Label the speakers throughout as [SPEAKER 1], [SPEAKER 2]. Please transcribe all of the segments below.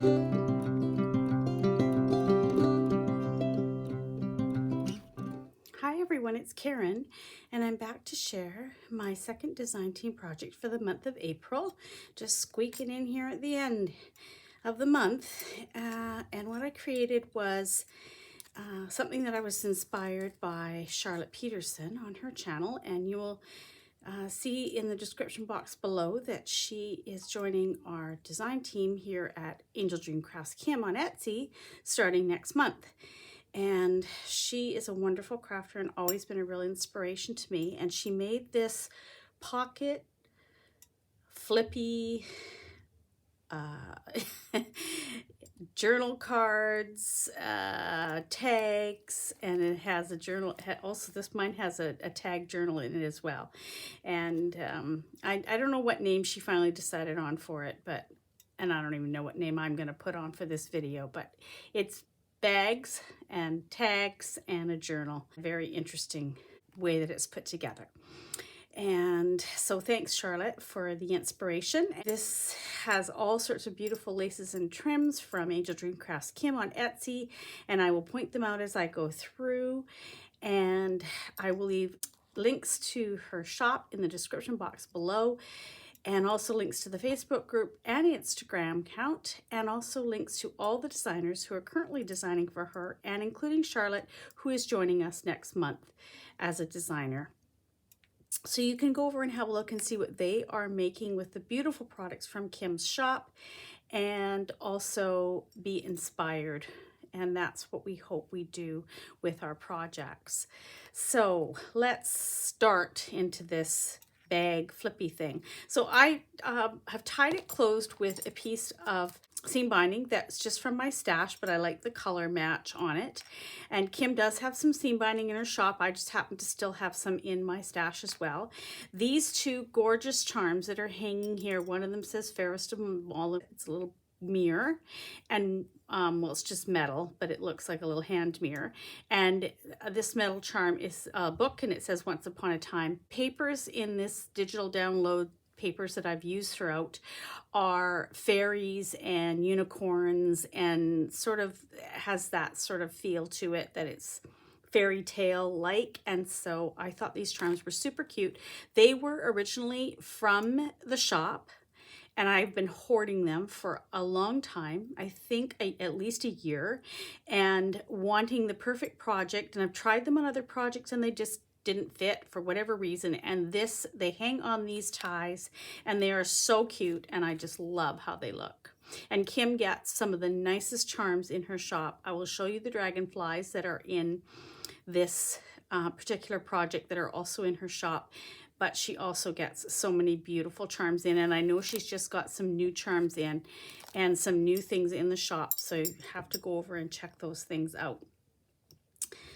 [SPEAKER 1] Hi everyone, it's Karen, and I'm back to share my second design team project for the month of April. Just squeaking in here at the end of the month. And what I created was something that I was inspired by Charlotte Peterson on her channel, and you will see in the description box below that she is joining our design team here at AngeldreamCraftsKim on Etsy starting next month. And she is a wonderful crafter and always been a real inspiration to me. And she made this pocket flippy journal cards, tags, and it has a journal. Also, mine has a tag journal in it as well. And I don't know what name she finally decided on for it, and I don't even know what name I'm going to put on for this video, but it's bags and tags and a journal. Very interesting way that it's put together. And so thanks, Charlotte, for the inspiration. This has all sorts of beautiful laces and trims from AngeldreamCraftsKim on Etsy, and I will point them out as I go through, and I will leave links to her shop in the description box below, and also links to the Facebook group and Instagram account, and also links to all the designers who are currently designing for her, and including Charlotte, who is joining us next month as a designer. So you can go over and have a look and see what they are making with the beautiful products from Kim's shop, and also be inspired. And that's what we hope we do with our projects. So let's start into this bag flippy thing. So I have tied it closed with a piece of seam binding that's just from my stash, but I like the color match on it. And Kim does have some seam binding in her shop. I just happen to still have some in my stash as well. These two gorgeous charms that are hanging here, one of them says fairest of them all. It's a little mirror, and well, it's just metal, but it looks like a little hand mirror. And this metal charm is a book, and it says Once Upon a Time. Papers in this digital download, papers that I've used throughout, are fairies and unicorns, and sort of has that sort of feel to it, that it's fairy tale like. And so I thought these charms were super cute. They were originally from the shop, and I've been hoarding them for a long time, I think at least a year, and wanting the perfect project. And I've tried them on other projects and they just didn't fit for whatever reason. And they hang on these ties, and they are so cute, and I just love how they look. And Kim gets some of the nicest charms in her shop. I will show you the dragonflies that are in this particular project that are also in her shop. But she also gets so many beautiful charms in, and I know she's just got some new charms in and some new things in the shop, so you have to go over and check those things out.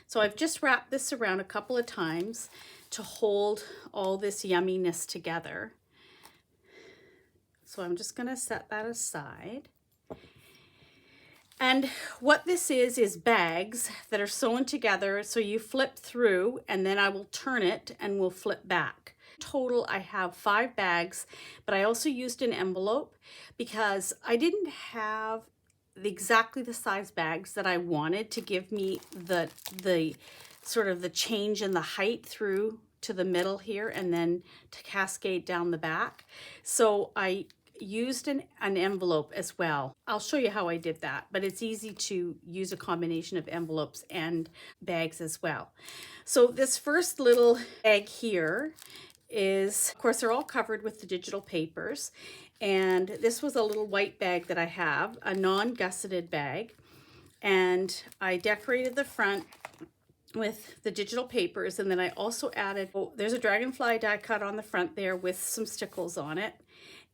[SPEAKER 1] So I've just wrapped this around a couple of times to hold all this yumminess together. So I'm just going to set that aside. And what this is bags that are sewn together, so you flip through, and then I will turn it and we'll flip back. Total, I have 5 bags, but I also used an envelope because I didn't have exactly the size bags that I wanted to give me the sort of the change in the height through to the middle here, and then to cascade down the back. So I used an envelope as well. I'll show you how I did that, but it's easy to use a combination of envelopes and bags as well. So this first little bag here is, of course, they're all covered with the digital papers, and this was a little white bag that I have, a non-gusseted bag, and I decorated the front with the digital papers, and then I also added, there's a dragonfly die cut on the front there with some stickles on it.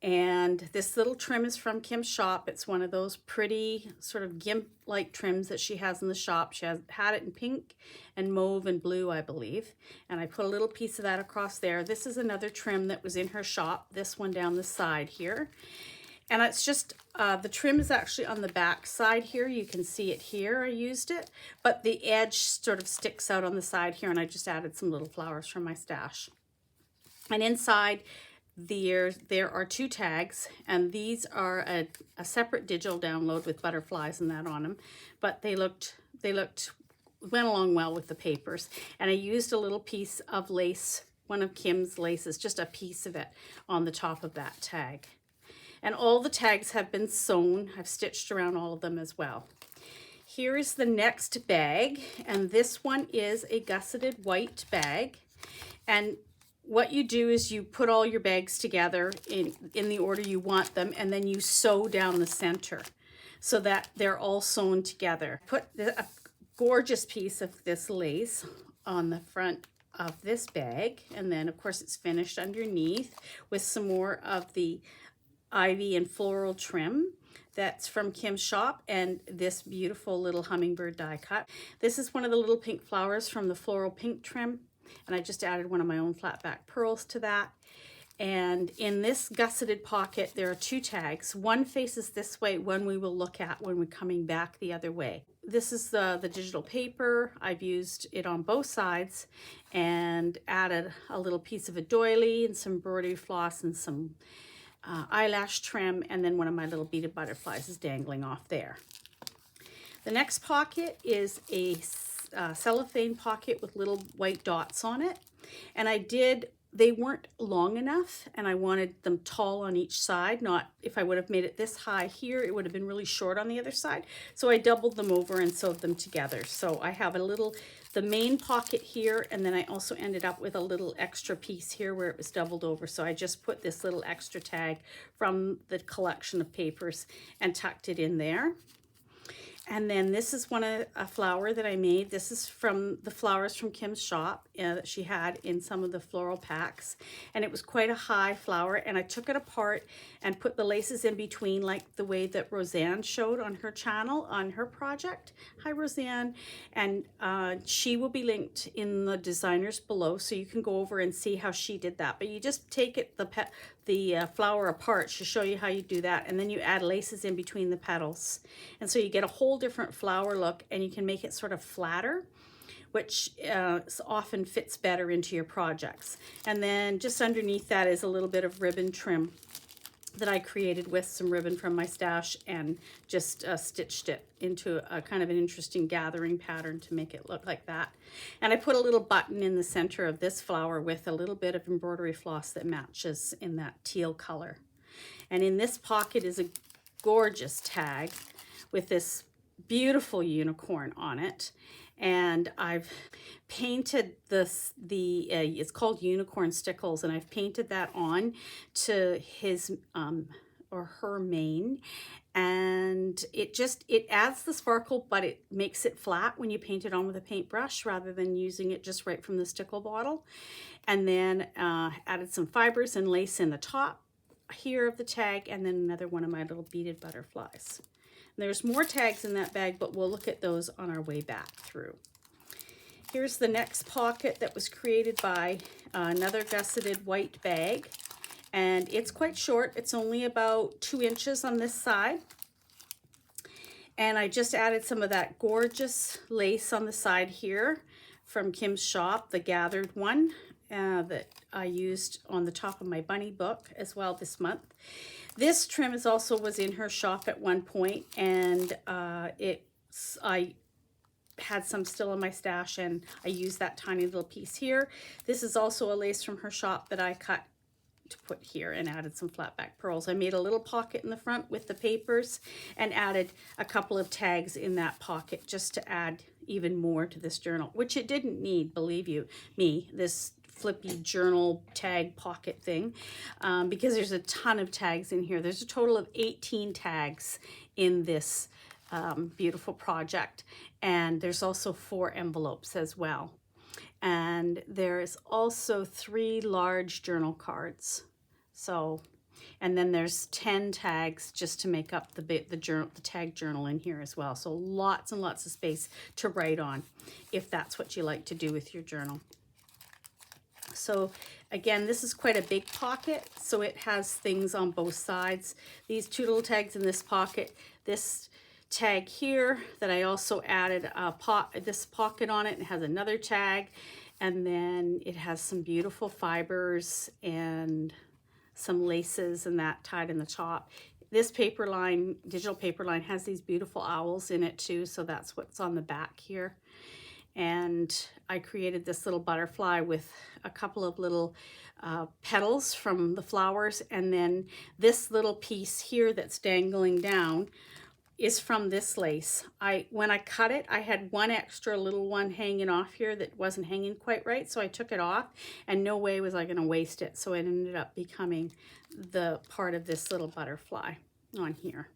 [SPEAKER 1] And this little trim is from Kim's shop. It's one of those pretty sort of gimp-like trims that she has in the shop. She had it in pink and mauve and blue, I believe. And I put a little piece of that across there. This is another trim that was in her shop, this one down the side here. And it's just, the trim is actually on the back side here. You can see it here, I used it. But the edge sort of sticks out on the side here, and I just added some little flowers from my stash. And inside, there are 2 tags, and these are a separate digital download with butterflies and that on them, but they went along well with the papers. And I used a little piece of lace, one of Kim's laces, just a piece of it on the top of that tag. And all the tags have been sewn. I've stitched around all of them as well. Here is the next bag, and this one is a gusseted white bag. And what you do is you put all your bags together in the order you want them, and then you sew down the center so that they're all sewn together. Put a gorgeous piece of this lace on the front of this bag, and then of course it's finished underneath with some more of the ivy and floral trim that's from Kim's shop, and this beautiful little hummingbird die cut. This is one of the little pink flowers from the floral pink trim, and I just added one of my own flat back pearls to that. And in this gusseted pocket there are 2 tags. One faces this way, one we will look at when we're coming back the other way. This is the digital paper. I've used it on both sides and added a little piece of a doily and some embroidery floss and some eyelash trim, and then one of my little beaded butterflies is dangling off there. The next pocket is a cellophane pocket with little white dots on it, and they weren't long enough, and I wanted them tall on each side. Not, if I would have made it this high here, it would have been really short on the other side. So I doubled them over and sewed them together. So I have the main pocket here, and then I also ended up with a little extra piece here where it was doubled over. So I just put this little extra tag from the collection of papers and tucked it in there. And then this is a flower that I made. This is from the flowers from Kim's shop that she had in some of the floral packs. And it was quite a high flower, and I took it apart and put the laces in between, like the way that Roseanne showed on her channel, on her project. Hi, Roseanne. And she will be linked in the designers below, so you can go over and see how she did that. But you just take the flower apart to show you how you do that, and then you add laces in between the petals, and so you get a whole different flower look, and you can make it sort of flatter, which often fits better into your projects. And then just underneath that is a little bit of ribbon trim that I created with some ribbon from my stash, and just stitched it into a kind of an interesting gathering pattern to make it look like that. And I put a little button in the center of this flower with a little bit of embroidery floss that matches in that teal color. And in this pocket is a gorgeous tag with this beautiful unicorn on it. And I've painted this, it's called Unicorn Stickles, and I've painted that on to his or her mane. And it adds the sparkle, but it makes it flat when you paint it on with a paintbrush rather than using it just right from the stickle bottle. And then added some fibers and lace in the top here of the tag, and then another one of my little beaded butterflies. There's more tags in that bag, but we'll look at those on our way back through. Here's the next pocket that was created by another gusseted white bag, and it's quite short. It's only about 2 inches on this side. And I just added some of that gorgeous lace on the side here from Kim's shop, the gathered one that I used on the top of my bunny book as well this month. This trim was in her shop at one point, and I had some still in my stash, and I used that tiny little piece here. This is also a lace from her shop that I cut to put here and added some flat back pearls. I made a little pocket in the front with the papers and added a couple of tags in that pocket just to add even more to this journal, which it didn't need, believe me, this flippy journal tag pocket thing, because there's a ton of tags in here. There's a total of 18 tags in this beautiful project, and there's also 4 envelopes as well. And there's also 3 large journal cards. So, and then there's 10 tags just to make up the tag journal in here as well. So lots and lots of space to write on if that's what you like to do with your journal. So again, this is quite a big pocket, so it has things on both sides. These 2 little tags in this pocket, this tag here that I also added this pocket on it, and has another tag, and then it has some beautiful fibers and some laces and that tied in the top. This paper line, digital paper line, has these beautiful owls in it too, so that's what's on the back here. And I created this little butterfly with a couple of little petals from the flowers, and then this little piece here that's dangling down is from this lace. When I cut it, I had one extra little one hanging off here that wasn't hanging quite right, so I took it off, and no way was I going to waste it, so it ended up becoming the part of this little butterfly on here.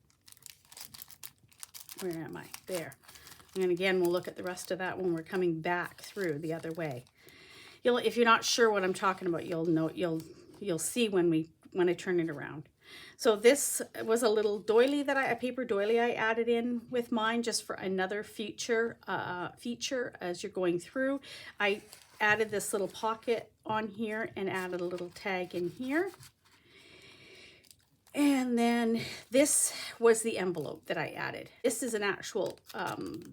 [SPEAKER 1] Where am I? There. And again, we'll look at the rest of that when we're coming back through the other way. If you're not sure what I'm talking about, you'll see when I turn it around. So this was a little doily a paper doily I added in with mine just for another feature as you're going through. I added this little pocket on here and added a little tag in here. And then this was the envelope that I added. This is an actual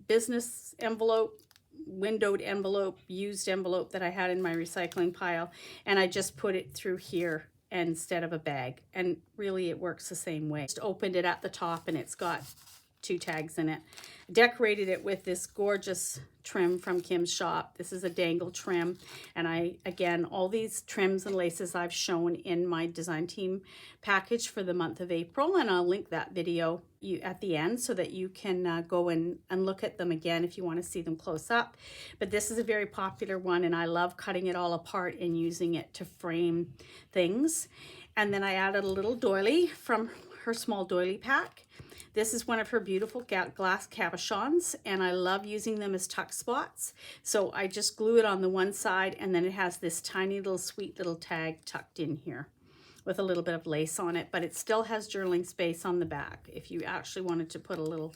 [SPEAKER 1] business envelope, windowed envelope, used envelope that I had in my recycling pile. And I just put it through here instead of a bag. And really it works the same way. Just opened it at the top and it's got 2 tags in it. Decorated it with this gorgeous trim from Kim's shop. This is a dangle trim, and again, all these trims and laces I've shown in my design team package for the month of April, and I'll link that video at the end so that you can go and look at them again if you want to see them close up. But this is a very popular one, and I love cutting it all apart and using it to frame things. And then I added a little doily from her small doily pack. This is one of her beautiful glass cabochons, and I love using them as tuck spots. So I just glue it on the one side, and then it has this tiny little sweet little tag tucked in here with a little bit of lace on it, but it still has journaling space on the back if you actually wanted to put a little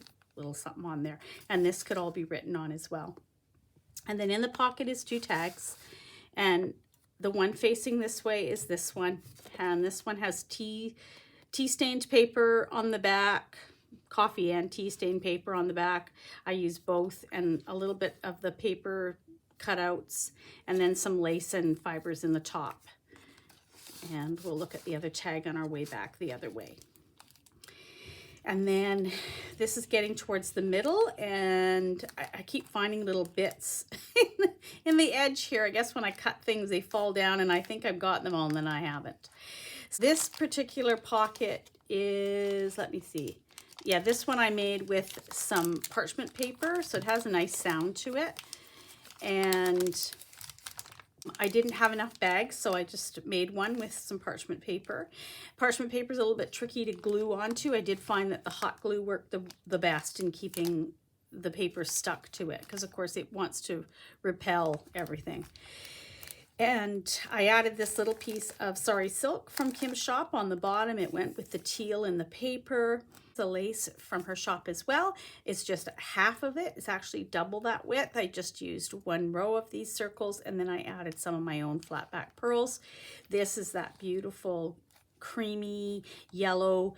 [SPEAKER 1] something on there. And this could all be written on as well. And then in the pocket is 2 tags, and the one facing this way is this one, and this one has tea-stained paper on the back, coffee and tea-stained paper on the back. I use both, and a little bit of the paper cutouts, and then some lace and fibers in the top. And we'll look at the other tag on our way back the other way. And then this is getting towards the middle, and I keep finding little bits in the edge here. I guess when I cut things, they fall down, and I think I've got them all, and then I haven't. So this particular pocket is, let me see. Yeah, this one I made with some parchment paper, so it has a nice sound to it. And I didn't have enough bags, so I just made one with some parchment paper. Parchment paper is a little bit tricky to glue onto. I did find that the hot glue worked the best in keeping the paper stuck to it, because of course it wants to repel everything. And I added this little piece of sari silk from Kim's shop on the bottom. It went with the teal in the paper. The lace from her shop as well. It's just half of it. It's actually double that width. I just used 1 row of these circles, and then I added some of my own flat back pearls. This is that beautiful creamy yellow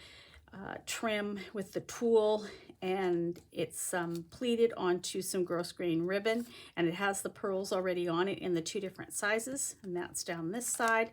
[SPEAKER 1] trim with the tulle, and it's pleated onto some gross grain ribbon, and it has the pearls already on it in the 2 different sizes, and that's down this side.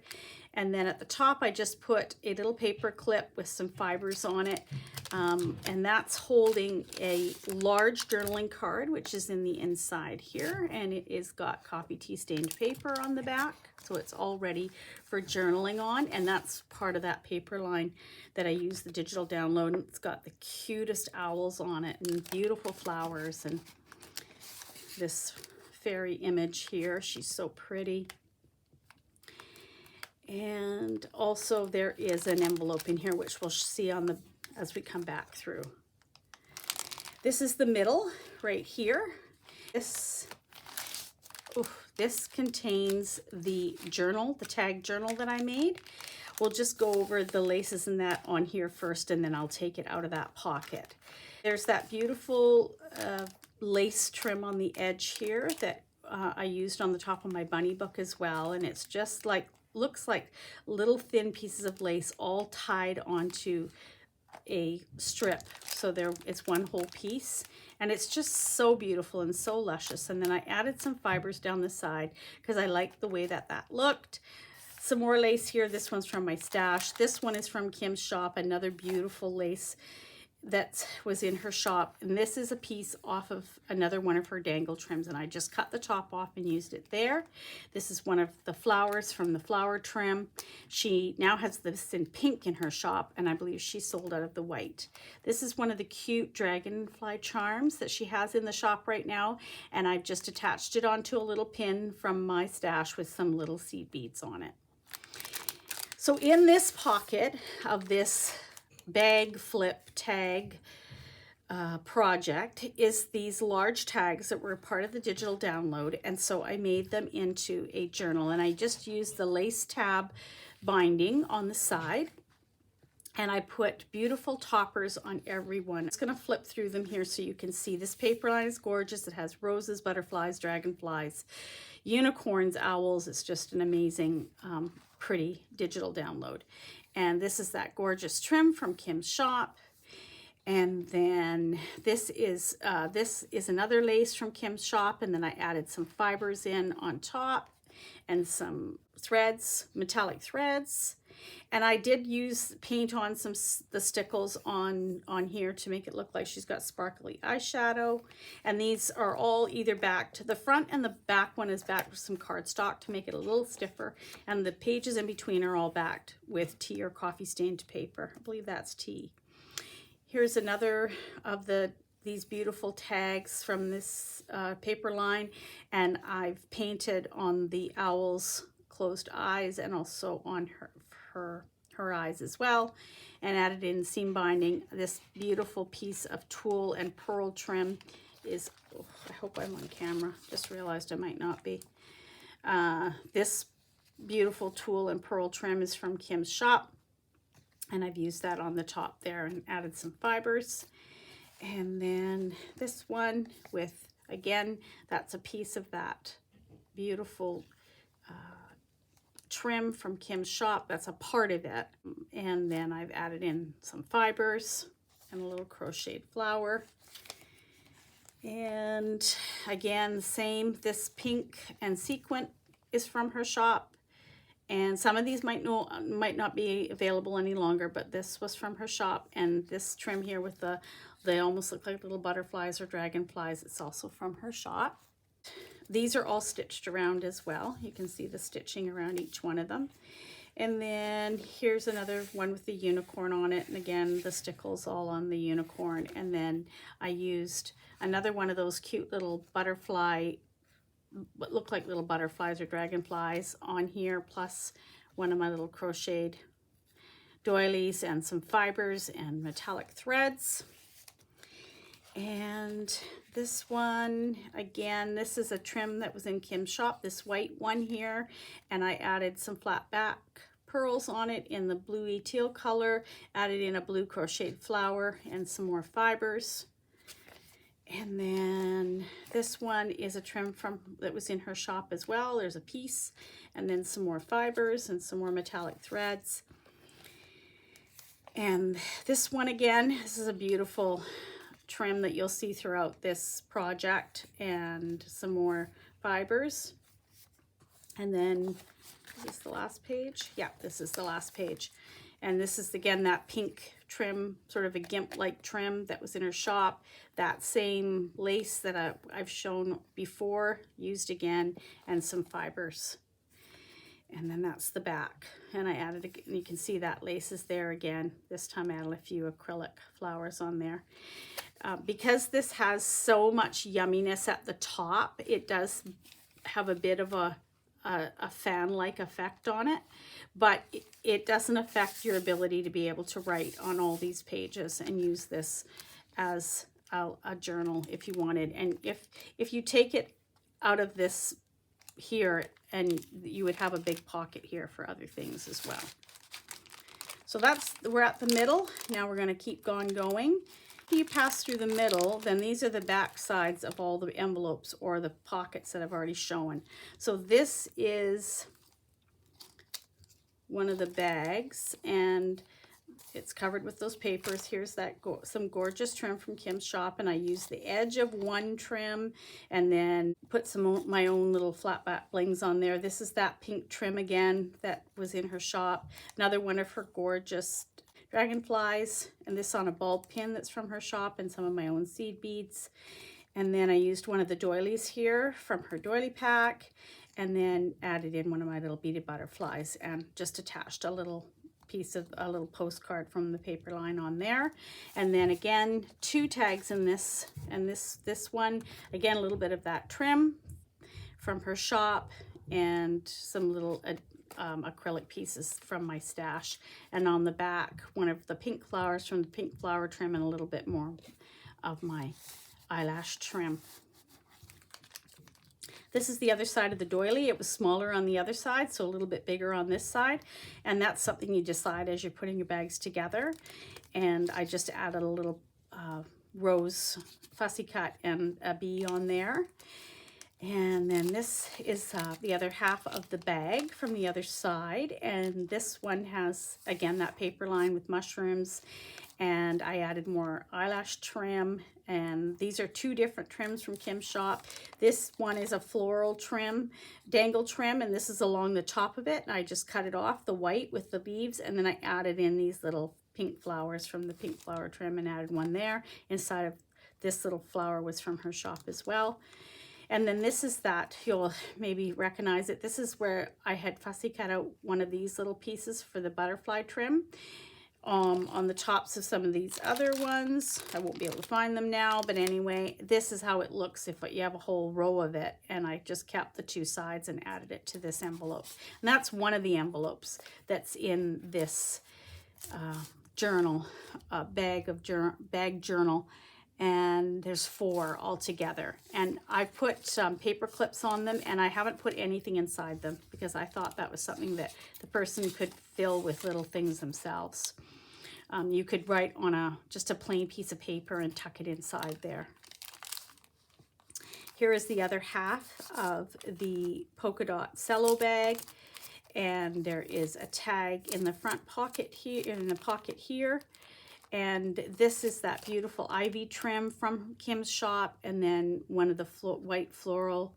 [SPEAKER 1] And then at the top, I just put a little paper clip with some fibers on it, and that's holding a large journaling card, which is in the inside here, and it is got coffee tea stained paper on the back, so it's all ready for journaling on. And that's part of that paper line that I use the digital download. It's got the cutest owls on it and beautiful flowers, and this fairy image here. She's so pretty. And also there is an envelope in here, which we'll see on as we come back through. This is the middle right here. This contains the journal, the tag journal that I made. We'll just go over the laces and that on here first, and then I'll take it out of that pocket. There's that beautiful lace trim on the edge here that I used on the top of my bunny book as well, and it's just like, looks like little thin pieces of lace all tied onto a strip, so it's one whole piece, and it's just so beautiful and so luscious. And then I added some fibers down the side because I liked the way that looked. Some more lace here. This one's from my stash. This one is from Kim's shop, another beautiful lace that was in her shop. And this is a piece off of another one of her dangle trims, and I just cut the top off and used it there. This is one of the flowers from the flower trim. She now has this in pink in her shop, and I believe she sold out of the white. This is one of the cute dragonfly charms that she has in the shop right now, and I've just attached it onto a little pin from my stash with some little seed beads on it. So in this pocket of this bag flip tag project is these large tags that were part of the digital download, and so I made them into a journal, and I just used the lace tab binding on the side, and I put beautiful toppers on every one. I'm just going to flip through them here so you can see. This paper line is gorgeous. It has roses, butterflies, dragonflies, unicorns, owls. It's just an amazing pretty digital download. And this is that gorgeous trim from Kim's shop. And then this is another lace from Kim's shop. And then I added some fibers in on top and some threads, metallic threads. And I did use paint on the stickles on here to make it look like she's got sparkly eyeshadow. And these are all either backed. The front and the back one is backed with some cardstock to make it a little stiffer. And the pages in between are all backed with tea or coffee stained paper. I believe that's tea. Here's another of these beautiful tags from this paper line. And I've painted on the owl's closed eyes and also on her eyes as well, and added in seam binding. This beautiful piece of tulle and pearl trim is, oh, I hope I'm on camera, just realized I might not be. This beautiful tulle and pearl trim is from Kim's shop, and I've used that on the top there and added some fibers. And then this one with, again, that's a piece of that beautiful trim from Kim's shop. That's a part of it. And then I've added in some fibers and a little crocheted flower. And again, same, this pink and sequin is from her shop. And some of these might not be available any longer, but this was from her shop. And this trim here with they almost look like little butterflies or dragonflies, it's also from her shop. These are all stitched around as well. You can see the stitching around each one of them. And then here's another one with the unicorn on it. And again, the stickles all on the unicorn. And then I used another one of those cute little butterfly, what look like little butterflies or dragonflies on here, plus one of my little crocheted doilies and some fibers and metallic threads. And this one, again, this is a trim that was in Kim's shop, this white one here, and I added some flat back pearls on it in the bluey teal color, added in a blue crocheted flower and some more fibers. And then this one is a trim that was in her shop as well. There's a piece, and then some more fibers and some more metallic threads. And this one again, this is a beautiful trim that you'll see throughout this project, and some more fibers. And then, is this the last page? Yeah, this is the last page. And this is again that pink trim, sort of a gimp-like trim that was in her shop. That same lace that I've shown before, used again, and some fibers. And then that's the back. And I added, you can see that lace is there again. This time I added a few acrylic flowers on there. Because this has so much yumminess at the top, it does have a bit of a fan-like effect on it, but it doesn't affect your ability to be able to write on all these pages and use this as a journal if you wanted. And if you take it out of this here, and you would have a big pocket here for other things as well. So we're at the middle. Now we're going to keep going. You pass through the middle, then these are the back sides of all the envelopes or the pockets that I've already shown. So this is one of the bags, and it's covered with those papers. Here's that some gorgeous trim from Kim's shop, and I used the edge of one trim and then put some my own little flat back blings on there. This is that pink trim again that was in her shop. Another one of her gorgeous dragonflies, and this on a bulb pin that's from her shop, and some of my own seed beads. And then I used one of the doilies here from her doily pack, and then added in one of my little beaded butterflies and just attached a little piece of a little postcard from the paper line on there. And then again, 2 tags in this, and this one again, a little bit of that trim from her shop, and some little acrylic pieces from my stash. And on the back, one of the pink flowers from the pink flower trim, and a little bit more of my eyelash trim. This is the other side of the doily. It was smaller on the other side, so a little bit bigger on this side. And that's something you decide as you're putting your bags together. And I just added a little rose fussy cut and a bee on there. And then this is the other half of the bag from the other side. And this one has, again, that paper line with mushrooms. And I added more eyelash trim, and these are 2 different trims from Kim's shop. This one is a floral trim, dangle trim, and this is along the top of it. And I just cut it off, the white with the leaves, and then I added in these little pink flowers from the pink flower trim and added one there. Inside of this little flower was from her shop as well. And then this is that, you'll maybe recognize it. This is where I had fussy cut out one of these little pieces for the butterfly trim. On the tops of some of these other ones. I won't be able to find them now, but anyway, this is how it looks if you have a whole row of it. And I just kept the 2 sides and added it to this envelope. And that's one of the envelopes that's in this journal, bag journal. And there's 4 altogether. And I put some paper clips on them, and I haven't put anything inside them because I thought that was something that the person could fill with little things themselves. You could write on just a plain piece of paper and tuck it inside there. Here is the other half of the polka dot cello bag, and there is a tag in the front pocket here, in the pocket here. And this is that beautiful ivy trim from Kim's shop, and then one of the white floral,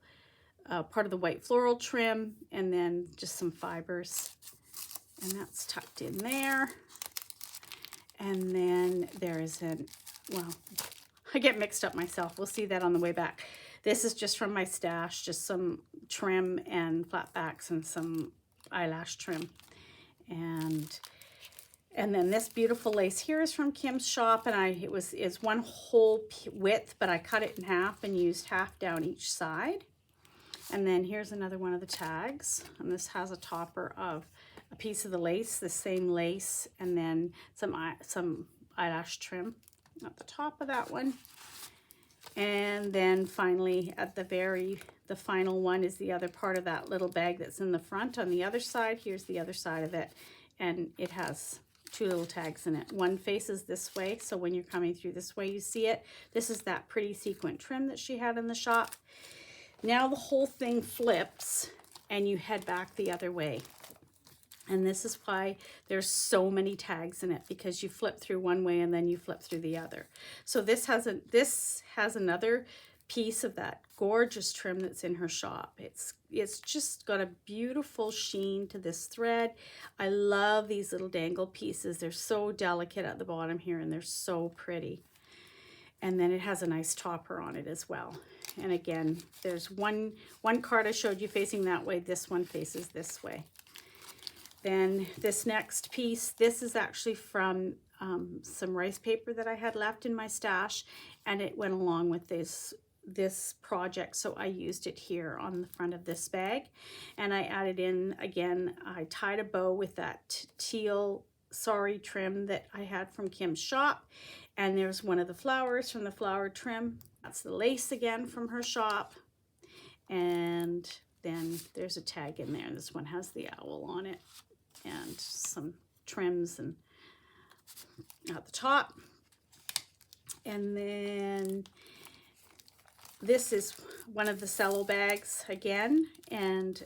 [SPEAKER 1] part of the white floral trim, and then just some fibers. And that's tucked in there. And then there is well, I get mixed up myself. We'll see that on the way back. This is just from my stash, just some trim and flat backs and some eyelash trim. And then this beautiful lace here is from Kim's shop, and it's one whole width, but I cut it in half and used half down each side. And then here's another one of the tags, and this has a topper of a piece of the lace, the same lace, and then some eyelash trim at the top of that one. And then finally at the final one is the other part of that little bag that's in the front on the other side. Here's the other side of it, and it has 2 little tags in it. One faces this way, so when you're coming through this way you see it. This is that pretty sequin trim that she had in the shop. Now the whole thing flips and you head back the other way. And this is why there's so many tags in it, because you flip through one way and then you flip through the other. So this has another piece of that gorgeous trim that's in her shop. It's just got a beautiful sheen to this thread. I love these little dangle pieces. They're so delicate at the bottom here, and they're so pretty. And then it has a nice topper on it as well. And again, there's one card I showed you facing that way. This one faces this way. Then this next piece, this is actually from some rice paper that I had left in my stash, and it went along with this project, so I used it here on the front of this bag. And I added in, again, I tied a bow with that teal sari trim that I had from Kim's shop, and there's one of the flowers from the flower trim. That's the lace again from her shop, and then there's a tag in there. This one has the owl on it and some trims and at the top. And then this is one of the cello bags again, and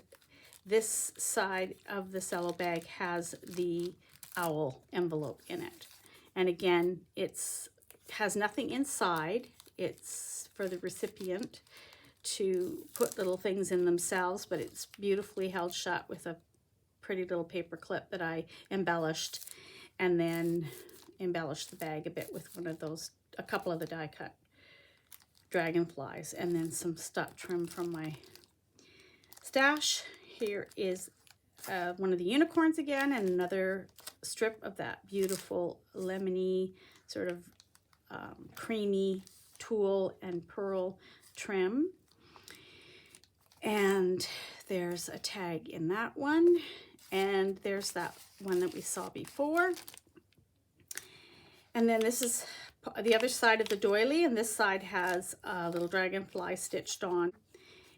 [SPEAKER 1] this side of the cello bag has the owl envelope in it. And again, has nothing inside. It's for the recipient to put little things in themselves, but it's beautifully held shut with a pretty little paper clip that I embellished, and then embellished the bag a bit with a couple of the die cut dragonflies, and then some stuck trim from my stash. Here is one of the unicorns again, and another strip of that beautiful lemony sort of creamy tulle and pearl trim. And there's a tag in that one, and there's that one that we saw before. And then this is the other side of the doily, and this side has a little dragonfly stitched on.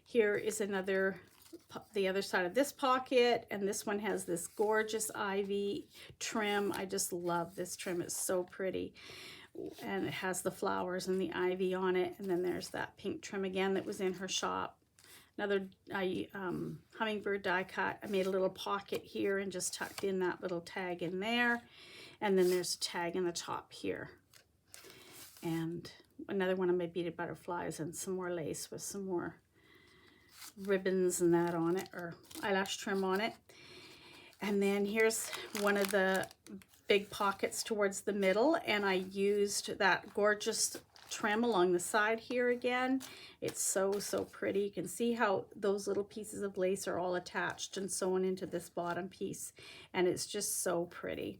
[SPEAKER 1] Here is the other side of this pocket, and this one has this gorgeous ivy trim. I just love this trim. It's so pretty, and it has the flowers and the ivy on it. And then there's that pink trim again that was in her shop. Another hummingbird die cut. I made a little pocket here and just tucked in that little tag in there. And then there's a tag in the top here. And another one of my beaded butterflies and some more lace with some more ribbons and that on it, or eyelash trim on it. And then here's one of the big pockets towards the middle, and I used that gorgeous trim along the side here again. It's so pretty. You can see how those little pieces of lace are all attached and sewn into this bottom piece, and it's just so pretty.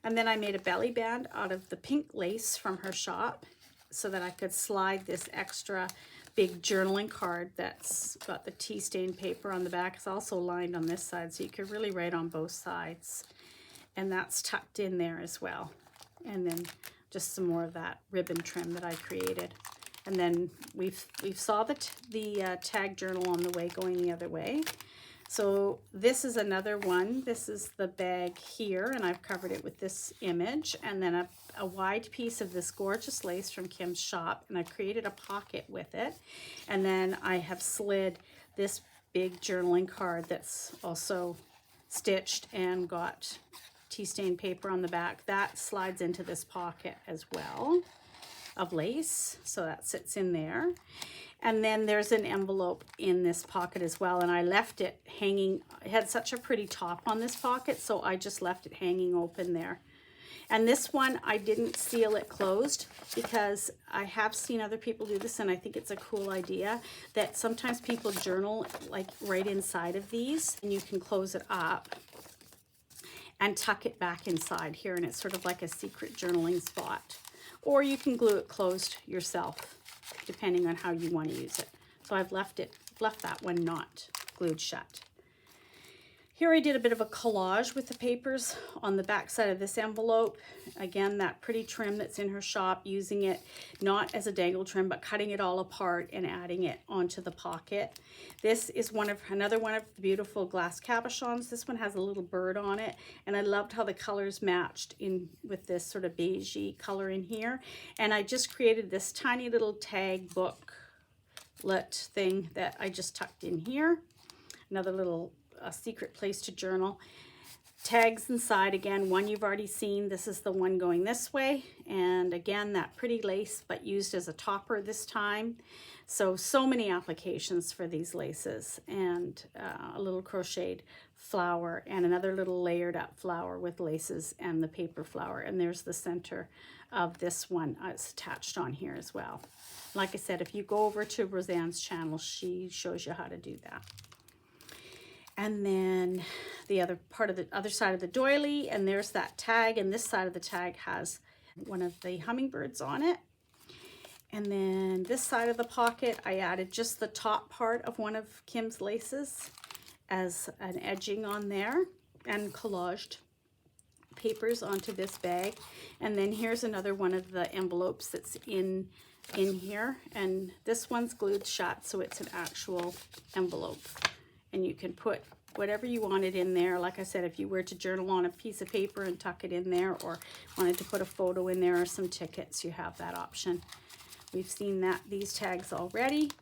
[SPEAKER 1] And then I made a belly band out of the pink lace from her shop so that I could slide this extra big journaling card that's got the tea stain paper on the back. It's also lined on this side, so you could really write on both sides. And that's tucked in there as well. And then just some more of that ribbon trim that I created. And then we saw the tag journal on the way going the other way. So this is another one. This is the bag here, and I've covered it with this image, and then a wide piece of this gorgeous lace from Kim's shop, and I created a pocket with it. And then I have slid this big journaling card that's also stitched and got tea stain paper on the back. That slides into this pocket as well of lace, so that sits in there. And then there's an envelope in this pocket as well, and I left it hanging. It had such a pretty top on this pocket, so I just left it hanging open there. And this one, I didn't seal it closed because I have seen other people do this, and I think it's a cool idea that sometimes people journal like right inside of these, and you can close it up and tuck it back inside here, and it's sort of like a secret journaling spot. Or you can glue it closed yourself, depending on how you want to use it. So I've left that one not glued shut. Here I did a bit of a collage with the papers on the back side of this envelope. Again, that pretty trim that's in her shop, using it not as a dangle trim, but cutting it all apart and adding it onto the pocket. This is another one of the beautiful glass cabochons. This one has a little bird on it, and I loved how the colors matched in with this sort of beigey color in here. And I just created this tiny little tag booklet thing that I just tucked in here. Another little a secret place to journal. Tags inside, again, one you've already seen. This is the one going this way, and again that pretty lace, but used as a topper this time. So many applications for these laces, and a little crocheted flower and another little layered up flower with laces and the paper flower. And there's the center of this one. It's attached on here as well. Like I said, if you go over to Roseanne's channel, she shows you how to do that. And then the other part of the other side of the doily, and there's that tag, and this side of the tag has one of the hummingbirds on it. And then this side of the pocket, I added just the top part of one of Kim's laces as an edging on there, and collaged papers onto this bag. And then here's another one of the envelopes that's in here, and this one's glued shut, so it's an actual envelope. And you can put whatever you wanted in there. Like I said, if you were to journal on a piece of paper and tuck it in there, or wanted to put a photo in there or some tickets, you have that option. We've seen these tags already.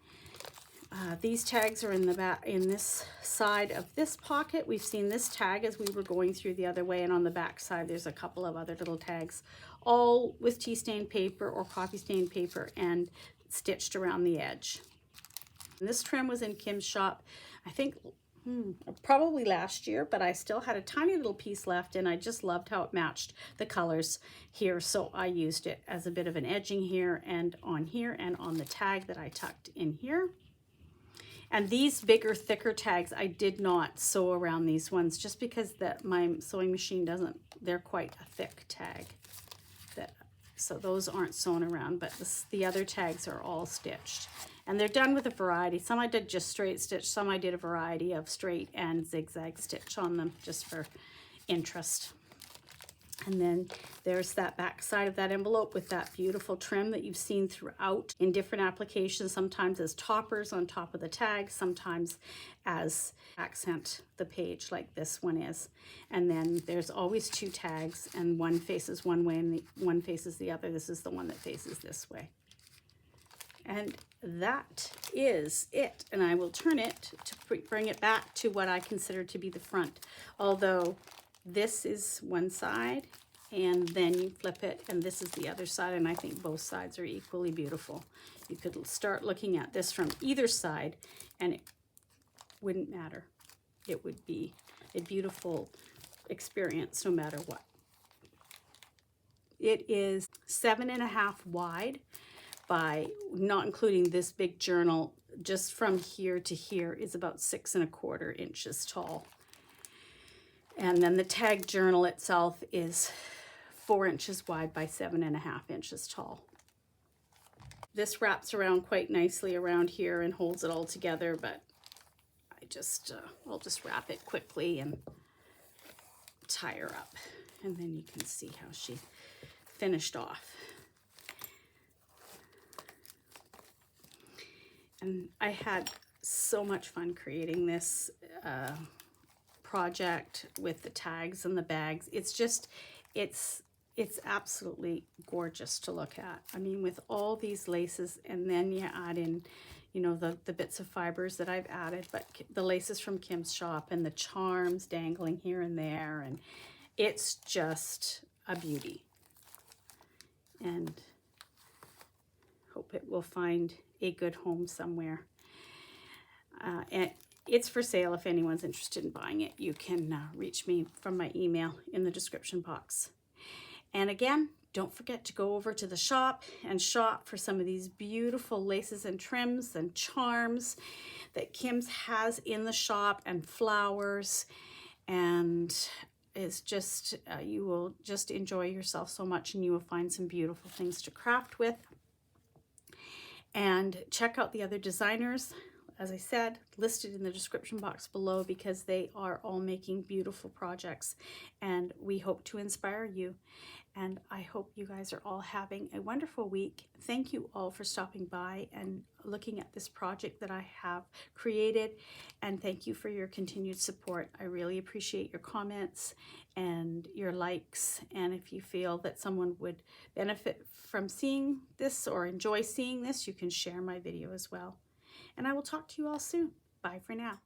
[SPEAKER 1] These tags are in the back, in this side of this pocket. We've seen this tag as we were going through the other way, and on the back side there's a couple of other little tags, all with tea stain paper or coffee stain paper and stitched around the edge. And this trim was in Kim's shop, I think probably last year, but I still had a tiny little piece left, and I just loved how it matched the colors here, so I used it as a bit of an edging here and on the tag that I tucked in here. And these bigger, thicker tags, I did not sew around these ones just because my sewing machine doesn't, they're quite a thick tag. So those aren't sewn around, but the other tags are all stitched. And they're done with a variety. Some I did just straight stitch, some I did a variety of straight and zigzag stitch on them just for interest. And then there's that back side of that envelope with that beautiful trim that you've seen throughout in different applications, sometimes as toppers on top of the tag, sometimes as accent the page like this one is. And then there's always two tags, and one faces one way and one faces the other. This is the one that faces this way. And that is it. And I will turn it to bring it back to what I consider to be the front. Although this is one side, and then you flip it, and this is the other side, and I think both sides are equally beautiful. You could start looking at this from either side, and it wouldn't matter. It would be a beautiful experience no matter what. It is 7.5 wide by, not including this big journal, just from here to here is about 6.25 inches tall. And then the tag journal itself is 4 inches wide by 7.5 inches tall. This wraps around quite nicely around here and holds it all together, but I'll just wrap it quickly and tie her up. And then you can see how she finished off. And I had so much fun creating this project with the tags and the bags. It's absolutely gorgeous to look at. I mean, with all these laces, and then you add in, you know, the bits of fibers that I've added, but the laces from Kim's shop and the charms dangling here and there, and it's just a beauty. And hope it will find a good home somewhere. And it's for sale if anyone's interested in buying it. You can reach me from my email in the description box. And again, don't forget to go over to the shop and shop for some of these beautiful laces and trims and charms that Kim's has in the shop, and flowers, and it's just, you will just enjoy yourself so much, and you will find some beautiful things to craft with. And check out the other designers, as I said, listed in the description box below, because they are all making beautiful projects, and we hope to inspire you. And I hope you guys are all having a wonderful week. Thank you all for stopping by and looking at this project that I have created, and thank you for your continued support. I really appreciate your comments and your likes, and if you feel that someone would benefit from seeing this or enjoy seeing this, you can share my video as well. And I will talk to you all soon. Bye for now.